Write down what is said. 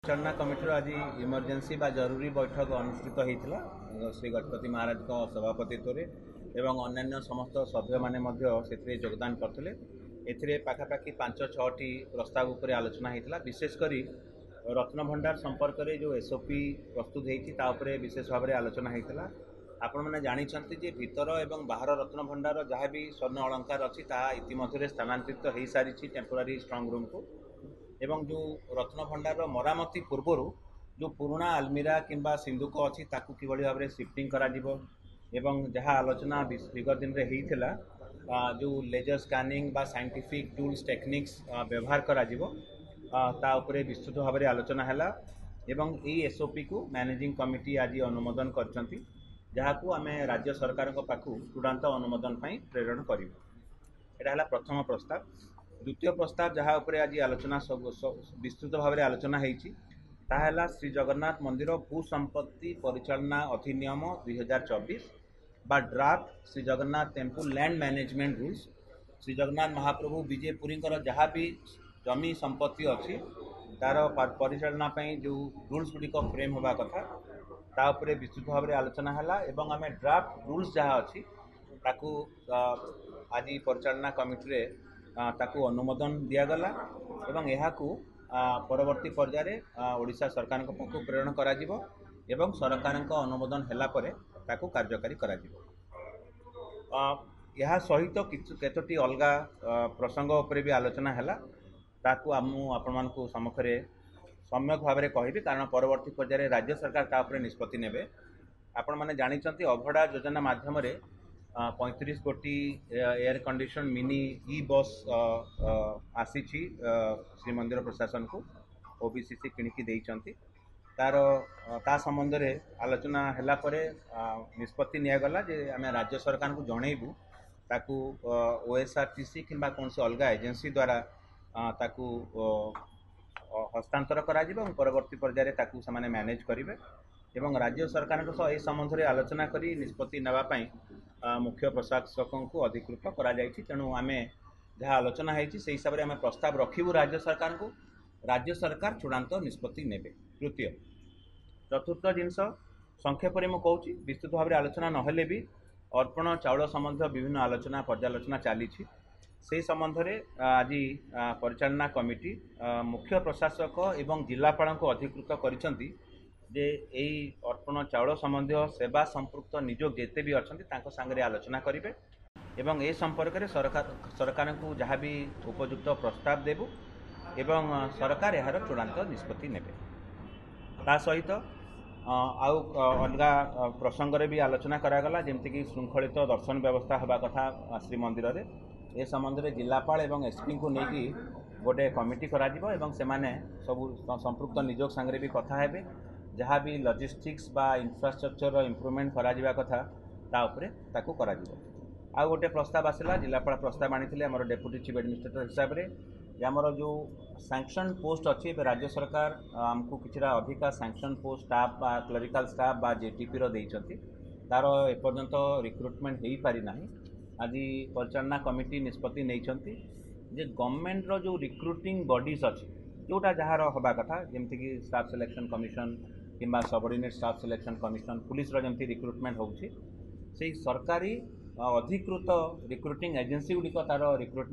परिचालना committee आज emergency बा जरूरी बैठक अनुष्ठित होता श्री गजपति महाराज सभापतित्व एवं अन्य समस्त सभ्य मैंने योगदान करते पाखापाखि 5-6टी प्रस्ताव उपर आलोचना होता विशेषकर रत्नभंडार संपर्क में जो एसओपी प्रस्तुत होता विशेष भाव में आलोचना होता आपण मैंने जानते जे भीतर एवं बाहर रत्नभंडार जहाँ भी स्वर्ण अलंकार अच्छी इतिमध्य स्थानांतरित हो सारी टेम्पोरारी स्ट्रंग रूम को एवं जो रत्नभंडार मरामती पूर्वर जो पुराना आलमीरा किंबा सिंधुक अच्छी ताकू कि भाव में सिफ्टिंग एवं जहाँ आलोचना विगत दिन में होता जो लेजर स्कानिंग बा साइंटिफिक टूल्स टेक्निक्स व्यवहार करा उपरे विस्तृत भाव में आलोचना है एवं यही एसओपी को मैनेजिंग कमिटी आज अनुमोदन कर जहाँ आम राज्य सरकार पाखु चूड़ांत अनुमोदन प्रेरण करूँ। यहाँ प्रथम प्रस्ताव। द्वितीय प्रस्ताव जहाँ उपरे आज आलोचना विस्तृत भाव में आलोचना होता श्री जगन्नाथ मंदिर भू संपत्ति परिचालना अधिनियम 2024 बा draft Shri Jagannath temple land management rules. Shri Jagannath Mahaprabhu विजयपुरी जहाँ भी जमी संपत्ति अच्छी तार परिचालना जो रूल्स गुड़िक फ्रेम होगा कथा ताऊपर विस्तृत भाव में आलोचना है आम ड्राफ्ट रूल्स जहाँ अच्छी ताकू आज परिचालना कमिटी ताकू अनुमोदन दिगला एवं यहाँ परवर्ती पर्याय ओडिशा सरकार पाखु प्रेरण करा एवं सरकार अनुमोदन है ताकू कार्यकारी करा यह सहित केतोटी अलग प्रसंग उपर भी आलोचना है ताकू आपण सम्मुखें सम्यक भाव में कहबी कारण परवर्ती पर्याय राज्य सरकार तापर निष्पत्ति नेबे। आपण मैंने जानते अभड़ा योजना माध्यम 35 कोटी एयर कंडीशन मिनी ई बस आसी श्रीमंदिर प्रशासन को ओबीसीसी किणिकी देइचंती तार ता संबंध में आलोचना हैला परे निष्पत्ति निगला जे आम राज्य सरकार को जनइबू ताकू ओएसआरटीसी किंबा कौन से अलग एजेंसी द्वारा ताकू हस्तांतर करा परवर्ती पर्याय ताकू से मैनेज करेंगे एवं राज्य सरकार सह संबंध में आलोचना करी निष्पत्ति नावाई मुख्य प्रशासक को अधिकृत करा तेणु आम जहाँ आलोचना होती से हिसाब से आम प्रस्ताव रखू राज्य सरकार को राज्य सरकार चूड़ांत निष्पत्ति नेबे। तृतीय चतुर्थ जिनस संक्षेप में मुझे विस्तृत भाव में आलोचना नहेले भी अर्पण चाउल संबंध विभिन्न आलोचना पर्यालोचना चली से संबंध में आज परिचालना कमिटी मुख्य प्रशासक एवं जिलापाल को अधिकृत करिसेंती जे यही अर्पण चाउल संबंधी सेवा संपृक्त निजोग जेते भी अच्छा सांगे आलोचना करेंगे एवं ए संपर्क में सरकार को जहाँ भी उपयुक्त प्रस्ताव देबू एवं सरकार यार चूड़ांत निष्पत्ति नेबे। ता सहित आउ अलग प्रसंग भी आलोचना करागला जमती श्रृंखलित दर्शन व्यवस्था होगा कथा श्रीमंदिर में ए संबंध में जिलापाल एवं एसपी को लेकिन गोटे कमिटी करा से माने सबू संपृक्त निजोग सांगे भी कथा हेबे जहाँ भी लॉजिस्टिक्स बा इंफ्रास्ट्रक्चर इम्प्रूवमेंट करा कथा ताऊपर ताकू करा आउ गोटे प्रस्ताव आसला जिलापाल प्रस्ताव आनी आम डेप्यूटी चीफ एडमिनिस्ट्रेटर हिसाब से आमर जो सैंक्शन पोस्ट अच्छी राज्य सरकार आमको कि अधिका सैंक्शन पोस्ट स्टाफ बा क्लरिकल स्टाफ बा जेटीपी देइचंती तार एपर्यंत रिक्रुटमेंट हो पारि नाही। आज परिचालना कमिटी निष्पत्ति नहीं जे गवर्नमेंट रो जो रिक्रुटिंग बॉडीज अच्छी जोटा जहाँ हवा कथा जमती कि स्टाफ सिलेक्शन कमिशन किंबा subordinate staff selection commission police जमती रिक्रुटमेंट होउछि से सरकारी अधिकृत रिक्रुटिंग एजेंसी गुड़िक तार रिक्रुटमेंट